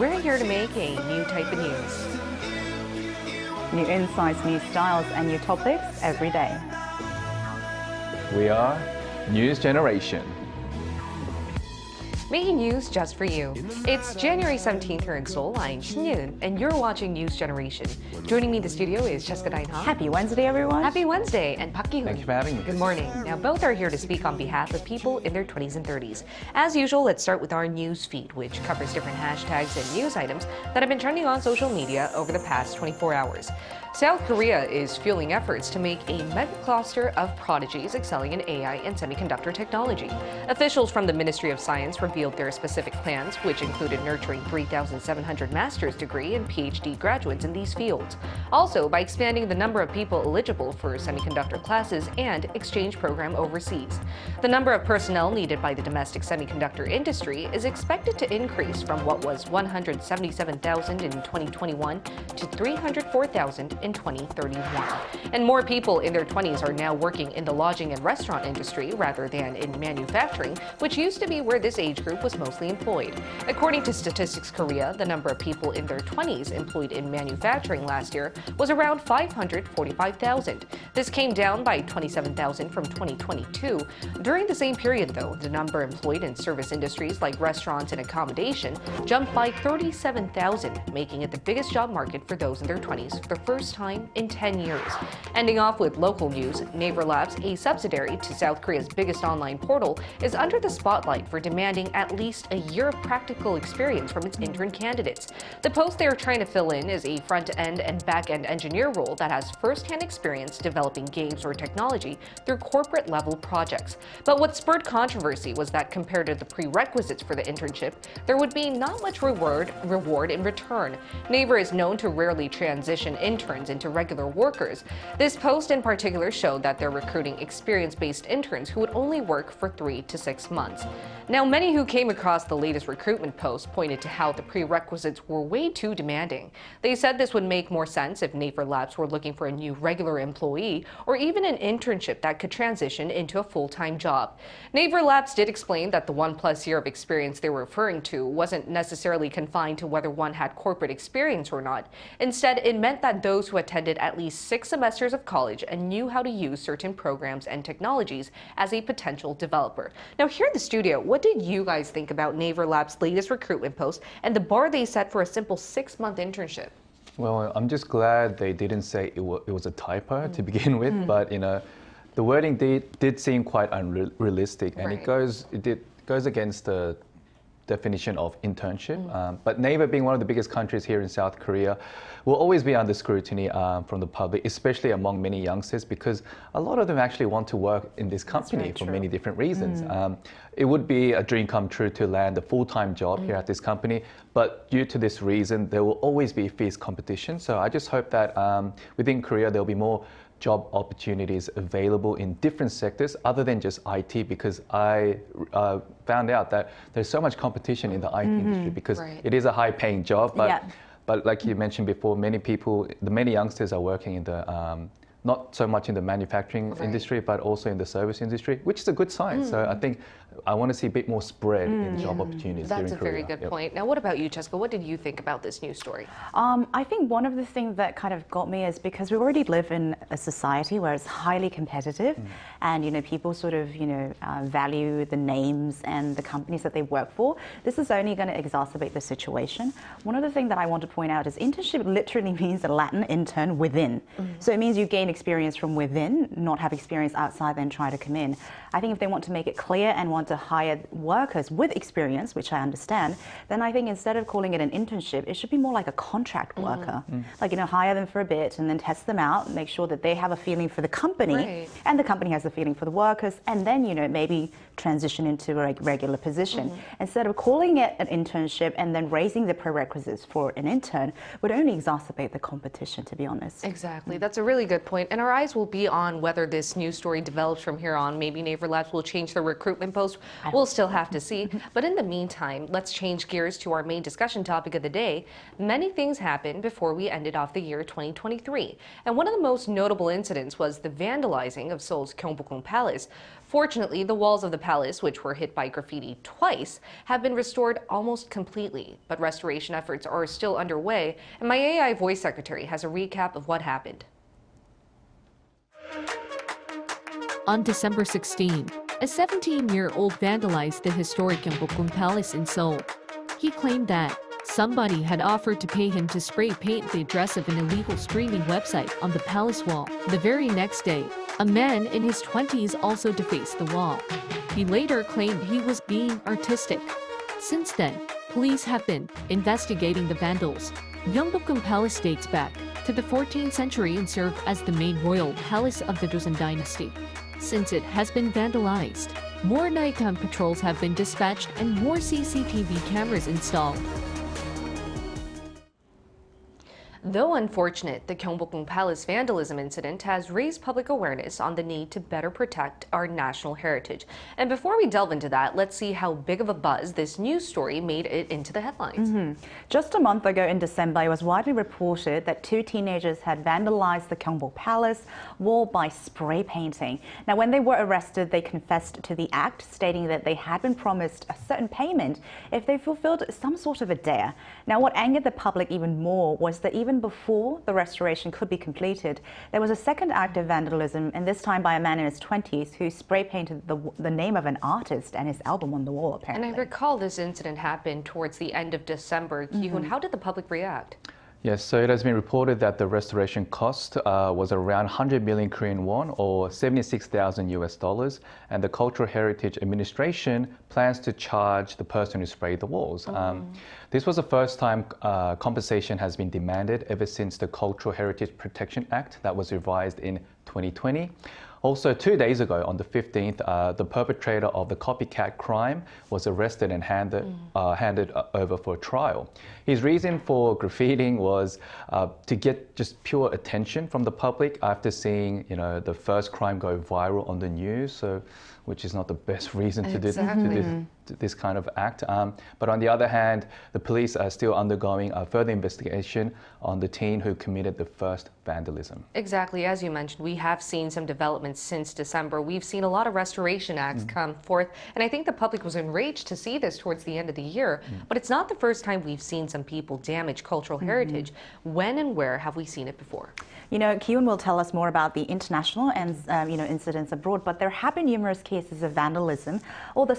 we're here to make a new type of news. New insights, new styles, and new topics every day. We are News Generation. Making news just for you. It's January 17th here in Seoul. I'm Shin, and you're watching News Generation. Joining me in the studio is Jessica Dainha. Happy Wednesday, everyone. Happy Wednesday, and Park Gi-hoon. Thank you for having me. Good morning. Now, both are here to speak on behalf of people in their 20s and 30s. As usual, let's start with our news feed, which covers different hashtags and news items that have been trending on social media over the past 24 hours. South Korea is fueling efforts to make a mega cluster of prodigies excelling in AI and semiconductor technology. Officials from the Ministry of Science revealed their specific plans, which included nurturing 3,700 master's degree and PhD graduates in these fields. Also, by expanding the number of people eligible for semiconductor classes and exchange program overseas. The number of personnel needed by the domestic semiconductor industry is expected to increase from what was 177,000 in 2021 to 304,000 in 2031. And more people in their 20s are now working in the lodging and restaurant industry rather than in manufacturing, which used to be where this age group was mostly employed. According to Statistics Korea, the number of people in their 20s employed in manufacturing last year was around 545,000. This came down by 27,000 from 2022. During the same period, though, the number employed in service industries like restaurants and accommodation jumped by 37,000, making it the biggest job market for those in their 20s for the first time in 10 years. Ending off with local news, Naver Labs, a subsidiary to South Korea's biggest online portal, is under the spotlight for demanding at least a year of practical experience from its intern candidates. The post they are trying to fill in is a front-end and back-end engineer role that has first-hand experience developing games or technology through corporate-level projects. But what spurred controversy was that compared to the prerequisites for the internship, there would be not much reward in return. Naver is known to rarely transition interns into regular workers. This post in particular showed that they're recruiting experience-based interns who would only work for 3 to 6 months. Now, many who came across the latest recruitment post pointed to how the prerequisites were way too demanding. They said this would make more sense if Naver Labs were looking for a new regular employee or even an internship that could transition into a full-time job. Naver Labs did explain that the 1+ year of experience they were referring to wasn't necessarily confined to whether one had corporate experience or not. Instead, it meant that those who attended at least 6 semesters of college and knew how to use certain programs and technologies as a potential developer. Now, here in the studio, what did you guys think about Naver Labs' latest recruitment post and the bar they set for a simple 6-month internship? Well, I'm just glad they didn't say it was a typo to begin with, but the wording did seem quite unrealistic, and it goes against the definition of internship. But Naver, being one of the biggest countries here in South Korea, will always be under scrutiny from the public, especially among many youngsters, because a lot of them actually want to work in this company for many different reasons. It would be a dream come true to land a full-time job here at this company, but due to this reason, there will always be fierce competition. So I just hope that within Korea, there'll be more job opportunities available in different sectors other than just IT, because I found out that there's so much competition in the IT industry because it is a high-paying job, but like you mentioned before, many youngsters are working in the not so much in the manufacturing industry, but also in the service industry, which is a good sign. So I think I want to see a bit more spread in job opportunities here in Korea. That's a very good point. Now, what about you, Jessica? What did you think about this news story? I think one of the things that kind of got me is because we already live in a society where it's highly competitive, and people sort of value the names and the companies that they work for. This is only going to exacerbate the situation. One of the things that I want to point out is internship literally means a Latin intern within. So it means you gain experience from within, not have experience outside then try to come in. I think if they want to make it clear and want to hire workers with experience, which I understand, then I think instead of calling it an internship, it should be more like a contract worker. Like, hire them for a bit and then test them out, make sure that they have a feeling for the company and the company has a feeling for the workers, and then, maybe transition into a regular position. Instead of calling it an internship and then raising the prerequisites for an intern would only exacerbate the competition, to be honest. Exactly. That's a really good point. point, and our eyes will be on whether this news story develops from here on. Maybe Naver Labs will change their recruitment post. We'll still have to see. But in the meantime, let's change gears to our main discussion topic of the day. Many things happened before we ended off the year 2023. And one of the most notable incidents was the vandalizing of Seoul's Gyeongbokgung Palace. Fortunately, the walls of the palace, which were hit by graffiti twice, have been restored almost completely. But restoration efforts are still underway, and my AI voice secretary has a recap of what happened. On December 16, a 17-year-old vandalized the historic Gyeongbokgung Palace in Seoul. He claimed that somebody had offered to pay him to spray paint the address of an illegal streaming website on the palace wall. The very next day, a man in his 20s also defaced the wall. He later claimed he was being artistic. Since then, police have been investigating the vandals. Gyeongbokgung Palace dates back to the 14th century and served as the main royal palace of the Joseon dynasty. Since it has been vandalized, more nighttime patrols have been dispatched and more CCTV cameras installed. Though unfortunate, the Gyeongbokgung Palace vandalism incident has raised public awareness on the need to better protect our national heritage. And before we delve into that, let's see how big of a buzz this news story made it into the headlines. Just a month ago in December, it was widely reported that two teenagers had vandalized the Gyeongbokgung Palace wall by spray painting. Now, when they were arrested, they confessed to the act, stating that they had been promised a certain payment if they fulfilled some sort of a dare. Now, what angered the public even more was that even before the restoration could be completed, there was a second act of vandalism, and this time by a man in his 20s who spray painted the name of an artist and his album on the wall, apparently. And I recall this incident happened towards the end of December. Ki-hoon, how did the public react? Yes, so it has been reported that the restoration cost was around 100 million Korean won or 76,000 US dollars, and the Cultural Heritage Administration plans to charge the person who sprayed the walls. This was the first time compensation has been demanded ever since the Cultural Heritage Protection Act that was revised in 2020. Also, 2 days ago, on the 15th, the perpetrator of the copycat crime was arrested and handed over for trial. His reason for graffitiing was to get just pure attention from the public after seeing, the first crime go viral on the news. So, which is not the best reason to do this kind of act. But on the other hand, the police are still undergoing a further investigation on the teen who committed the first vandalism. Exactly. As you mentioned, we have seen some developments since December. We've seen a lot of restoration acts come forth, and I think the public was enraged to see this towards the end of the year. But it's not the first time we've seen some people damage cultural heritage. When and where have we seen it before? Ki-hoon will tell us more about the international and incidents abroad, but there have been numerous cases of vandalism or the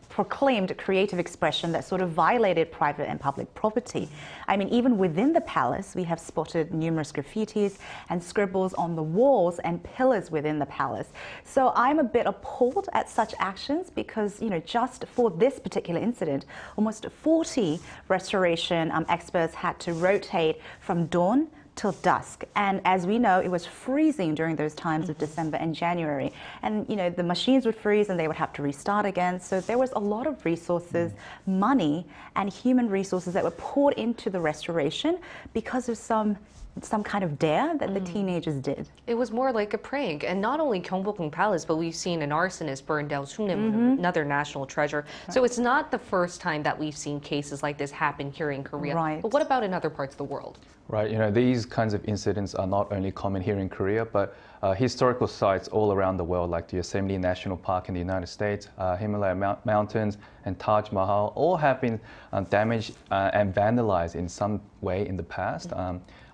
proclaimed creative expression that sort of violated private and public property. I mean, even within the palace, we have spotted numerous graffitis and scribbles on the walls and pillars within the palace. So I'm a bit appalled at such actions because, just for this particular incident, almost 40 restoration experts had to rotate from dawn till dusk. And as we know, it was freezing during those times of December and January. And, the machines would freeze and they would have to restart again. So there was a lot of resources, money, and human resources that were poured into the restoration because of some kind of dare that the teenagers did. It was more like a prank. And not only Gyeongbokgung Palace, but we've seen an arsonist burn down Sungnae, another national treasure. So it's not the first time that we've seen cases like this happen here in Korea. Right. But what about in other parts of the world? Right, these kinds of incidents are not only common here in Korea, but historical sites all around the world, like the Yosemite National Park in the United States, Himalaya Mountains, and Taj Mahal, all have been damaged and vandalized in some way in the past.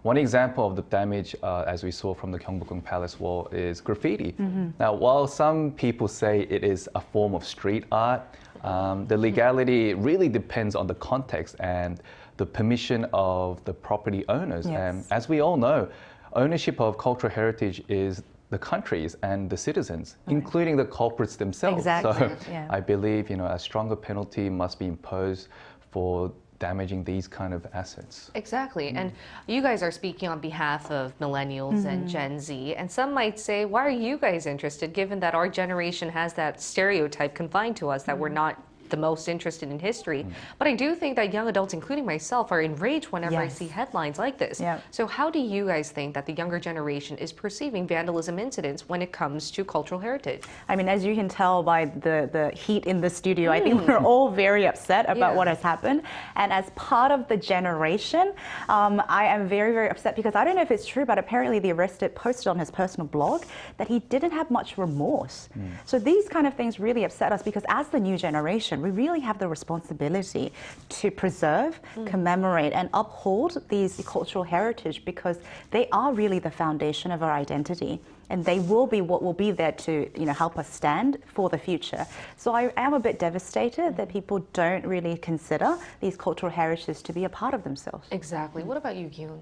One example of the damage, as we saw from the Gyeongbokgung Palace wall, is graffiti. Now, while some people say it is a form of street art, the legality really depends on the context and the permission of the property owners. Yes. And as we all know, ownership of cultural heritage is the countries and the citizens, including the culprits themselves. Exactly. So Yeah. I believe, a stronger penalty must be imposed for damaging these kind of assets. Exactly. And you guys are speaking on behalf of millennials and Gen Z. And some might say, why are you guys interested, given that our generation has that stereotype confined to us that we're not the most interested in history. But I do think that young adults, including myself, are enraged whenever I Yes. see headlines like this. Yeah. So how do you guys think that the younger generation is perceiving vandalism incidents when it comes to cultural heritage? I mean, as you can tell by the heat in the studio, I think we're all very upset about Yeah. what has happened. And as part of the generation, I am very, very upset because I don't know if it's true, but apparently the arrested posted on his personal blog that he didn't have much remorse. So these kind of things really upset us because as the new generation, we really have the responsibility to preserve, commemorate, and uphold these cultural heritage because they are really the foundation of our identity. And they will be what will be there to, help us stand for the future. So I am a bit devastated that people don't really consider these cultural heritages to be a part of themselves. Exactly. What about you, Yoon?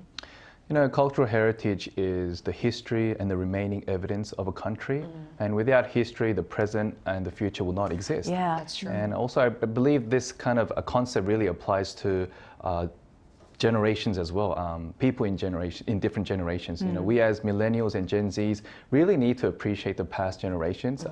Cultural heritage is the history and the remaining evidence of a country. And without history, the present and the future will not exist. Yeah. That's true. And also, I believe this kind of a concept really applies to generations as well. People in different generations. We as millennials and Gen Zs really need to appreciate the past generations.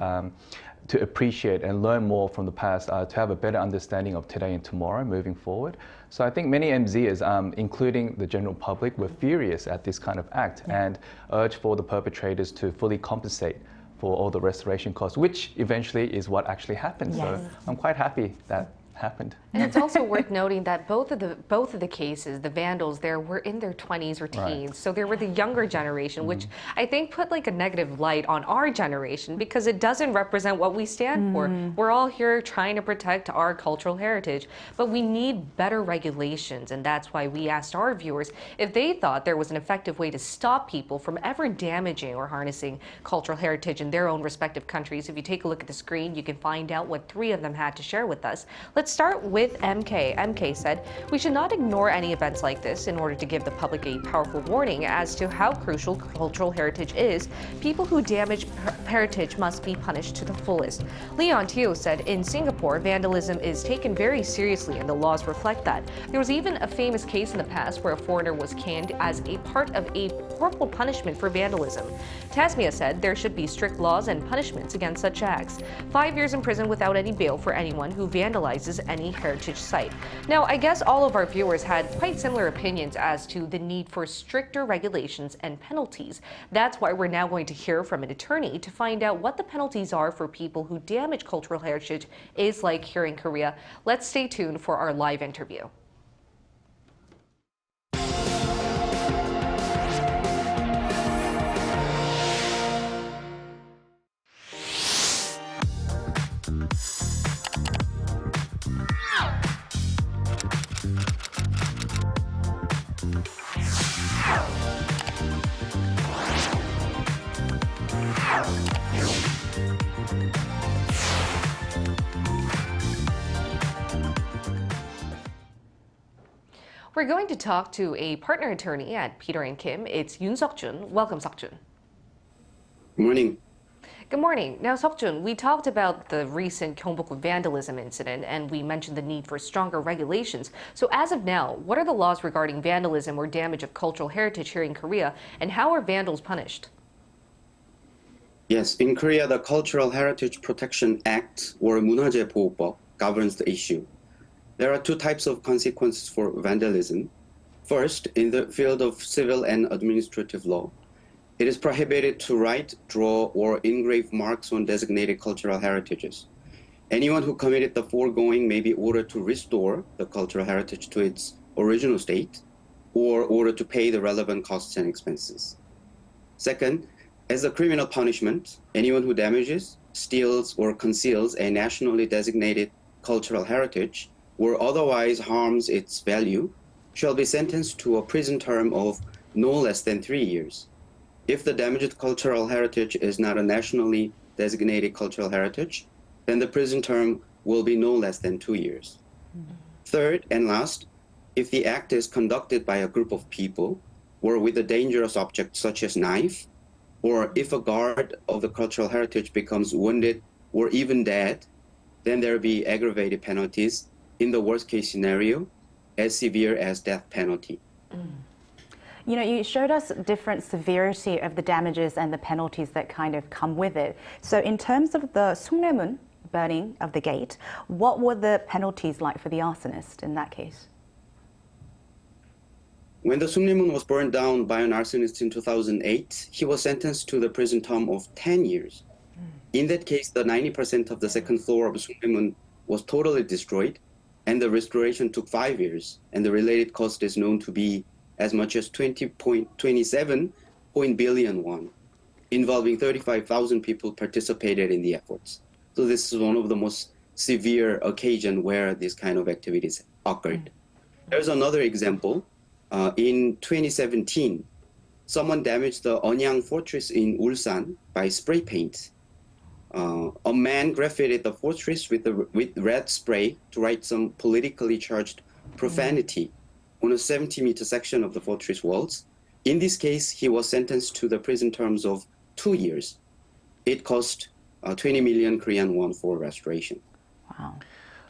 To appreciate and learn more from the past, to have a better understanding of today and tomorrow moving forward. So I think many MZers, including the general public, were furious at this kind of act and urged for the perpetrators to fully compensate for all the restoration costs, which eventually is what actually happened. Yes. So I'm quite happy that happened. And it's also worth noting that both of the cases, the vandals there were in their 20s or teens. Right. So they were the younger generation, which I think put like a negative light on our generation because it doesn't represent what we stand for. We're all here trying to protect our cultural heritage, but we need better regulations. And that's why we asked our viewers if they thought there was an effective way to stop people from ever damaging or harnessing cultural heritage in their own respective countries. If you take a look at the screen, you can find out what 3 of them had to share with us. Let's start with MK. MK said, "We should not ignore any events like this in order to give the public a powerful warning as to how crucial cultural heritage is. People who damage heritage must be punished to the fullest." Leon Teo said, "In Singapore, vandalism is taken very seriously and the laws reflect that. There was even a famous case in the past where a foreigner was canned as a part of a corporal punishment for vandalism." Tasmia said, "There should be strict laws and punishments against such acts. 5 years in prison without any bail for anyone who vandalizes any heritage site." Now, I guess all of our viewers had quite similar opinions as to the need for stricter regulations and penalties. That's why we're now going to hear from an attorney to find out what the penalties are for people who damage cultural heritage is like here in Korea. Let's stay tuned for our live interview. We're going to talk to a partner attorney at Peter & Kim. It's Yoon Seok-jun. Welcome, Seok-jun. Good morning. Good morning. Now, Seok-jun, we talked about the recent Gyeongbokgung vandalism incident, and we mentioned the need for stronger regulations. So as of now, what are the laws regarding vandalism or damage of cultural heritage here in Korea, and how are vandals punished? Yes, in Korea, the Cultural Heritage Protection Act, or 문화재 보호법, governs the issue. There are 2 types of consequences for vandalism. First, in the field of civil and administrative law, it is prohibited to write, draw, or engrave marks on designated cultural heritages. Anyone who committed the foregoing may be ordered to restore the cultural heritage to its original state, or ordered to pay the relevant costs and expenses. Second, as a criminal punishment, anyone who damages, steals, or conceals a nationally designated cultural heritage or otherwise harms its value shall be sentenced to a prison term of no less than 3 years. If the damaged cultural heritage is not a nationally designated cultural heritage, then the prison term will be no less than 2 years. Third and last, if the act is conducted by a group of people or with a dangerous object such as knife, or if a guard of the cultural heritage becomes wounded or even dead, then there will be aggravated penalties, in the worst case scenario, as severe as death penalty. You showed us different severity of the damages and the penalties that kind of come with it. So in terms of the Sungnaemun burning of the gate, what were the penalties like for the arsonist in that case? When the Sungnimun was burned down by an arsonist in 2008, he was sentenced to the prison term of 10 years. In that case, the 90% of the second floor of Sungnimun was totally destroyed, and the restoration took 5 years, and the related cost is known to be as much as 27 billion won, involving 35,000 people participated in the efforts. So this is one of the most severe occasions where this kind of activities occurred. There's another example. In 2017, someone damaged the Eonyang fortress in Ulsan by spray paint. A man graffitied the fortress with red spray to write some politically charged profanity on a 70-meter section of the fortress walls. In this case, he was sentenced to the prison terms of 2 years. It cost 20 million Korean won for restoration. Wow.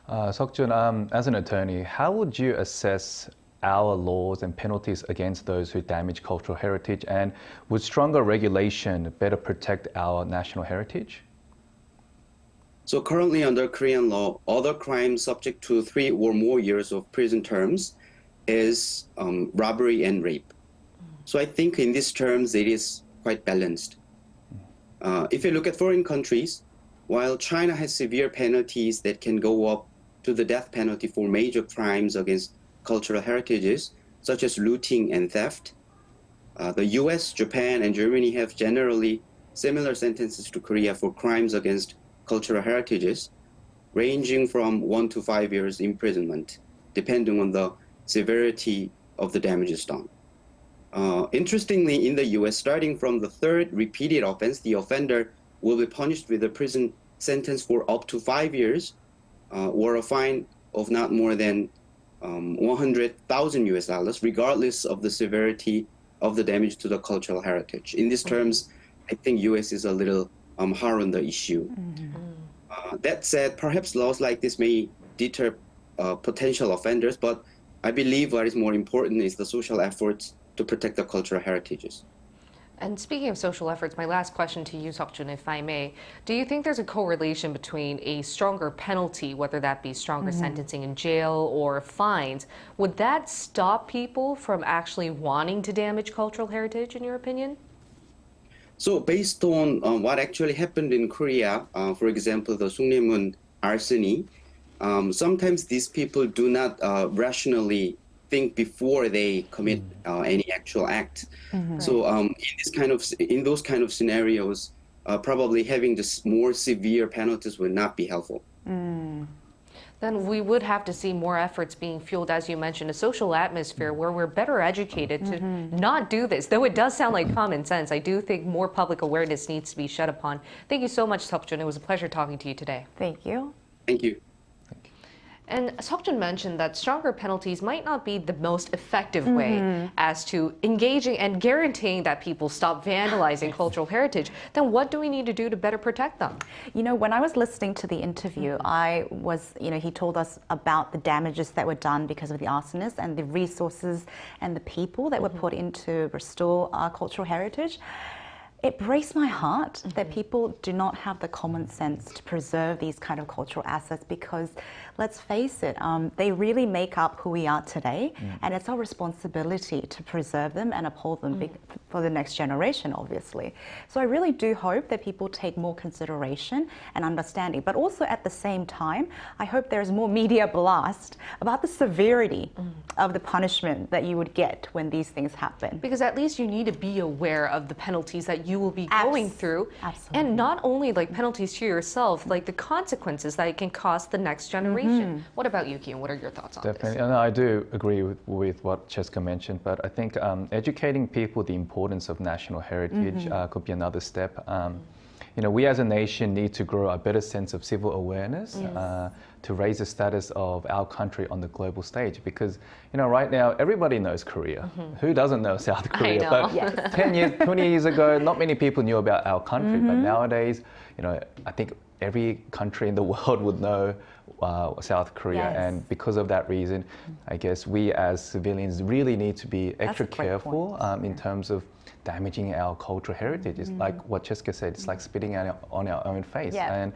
Seokjun, as an attorney, how would you assess our laws and penalties against those who damage cultural heritage, and would stronger regulation better protect our national heritage? So currently under Korean law, other crimes subject to 3 or more years of prison terms is robbery and rape. So I think in these terms it is quite balanced. If you look at foreign countries, while China has severe penalties that can go up to the death penalty for major crimes against cultural heritages, such as looting and theft, the US, Japan, and Germany have generally similar sentences to Korea for crimes against cultural heritages, ranging from 1 to 5 years imprisonment, depending on the severity of the damages done. Interestingly, in the US, starting from the 3rd repeated offense, the offender will be punished with a prison sentence for up to 5 years or a fine of not more than 100,000 US dollars, regardless of the severity of the damage to the cultural heritage. In these terms, I think US is a little hard on the issue. That said, perhaps laws like this may deter potential offenders, but I believe what is more important is the social efforts to protect the cultural heritages. And speaking of social efforts, my last question to you, Seokjun, if I may. Do you think there's a correlation between a stronger penalty, whether that be stronger sentencing in jail or fines? Would that stop people from actually wanting to damage cultural heritage, in your opinion? So based on what actually happened in Korea, for example, the Sungnimun arsony, sometimes these people do not rationally think before they commit any actual act. So in those kind of scenarios, probably having this more severe penalties would not be helpful. Then we would have to see more efforts being fueled, as you mentioned, a social atmosphere where we're better educated to not do this. Though it does sound like common sense, I do think more public awareness needs to be shed upon. Thank you so much, Seokjun. It was a pleasure talking to you today. Thank you. Thank you. And Seokjun mentioned that stronger penalties might not be the most effective way as to engaging and guaranteeing that people stop vandalizing cultural heritage. Then what do we need to do to better protect them? You know, when I was listening to the interview, he told us about the damages that were done because of the arsonists and the resources and the people that were put in to restore our cultural heritage. It breaks my heart that people do not have the common sense to preserve these kind of cultural assets, because let's face it, they really make up who we are today, and it's our responsibility to preserve them and uphold them for the next generation, obviously. So I really do hope that people take more consideration and understanding, but also at the same time, I hope there's more media blast about the severity of the punishment that you would get when these things happen. Because at least you need to be aware of the penalties that you will be going through. Absolutely. And not only like penalties to yourself, like the consequences that it can cost the next generation. What about you, Kian? What are your thoughts on Definitely. this? And I do agree with what Cheska mentioned, but I think educating people the importance of national heritage could be another step. You know, we as a nation need to grow a better sense of civil awareness to raise the status of our country on the global stage. Because, you know, right now, everybody knows Korea. Who doesn't know South Korea? I know. But 10 years, 20 years ago, not many people knew about our country. But nowadays, you know, I think every country in the world would know South Korea. Yes. And because of that reason, I guess we as civilians really need to be extra careful in terms of damaging our cultural heritage. It's like what Cheska said, it's like spitting on our own face. Yeah. And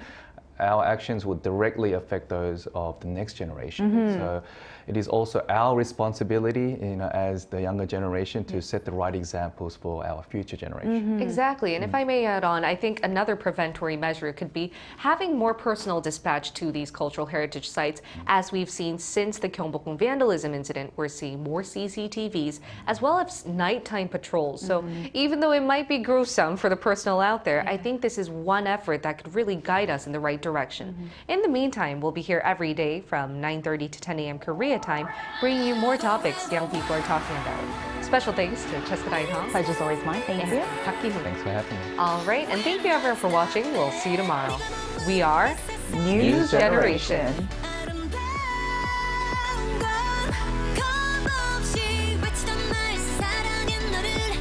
our actions would directly affect those of the next generation. So it is also our responsibility, as the younger generation, to set the right examples for our future generation. Exactly. And if I may add on, I think another preventatory measure could be having more personal dispatch to these cultural heritage sites. As we've seen since the Gyeongbokgung vandalism incident, we're seeing more CCTVs as well as nighttime patrols. So even though it might be gruesome for the personnel out there, I think this is one effort that could really guide us in the right direction. In the meantime, we'll be here every day from 9:30 to 10 a.m. Korea time, bringing you more topics young people are talking about. Special thanks to Chester Hong. Pleasure's always mine. Thank you. Park Ki-hoon. Thanks for having me. All right, and thank you everyone for watching. We'll see you tomorrow. We are News Generation.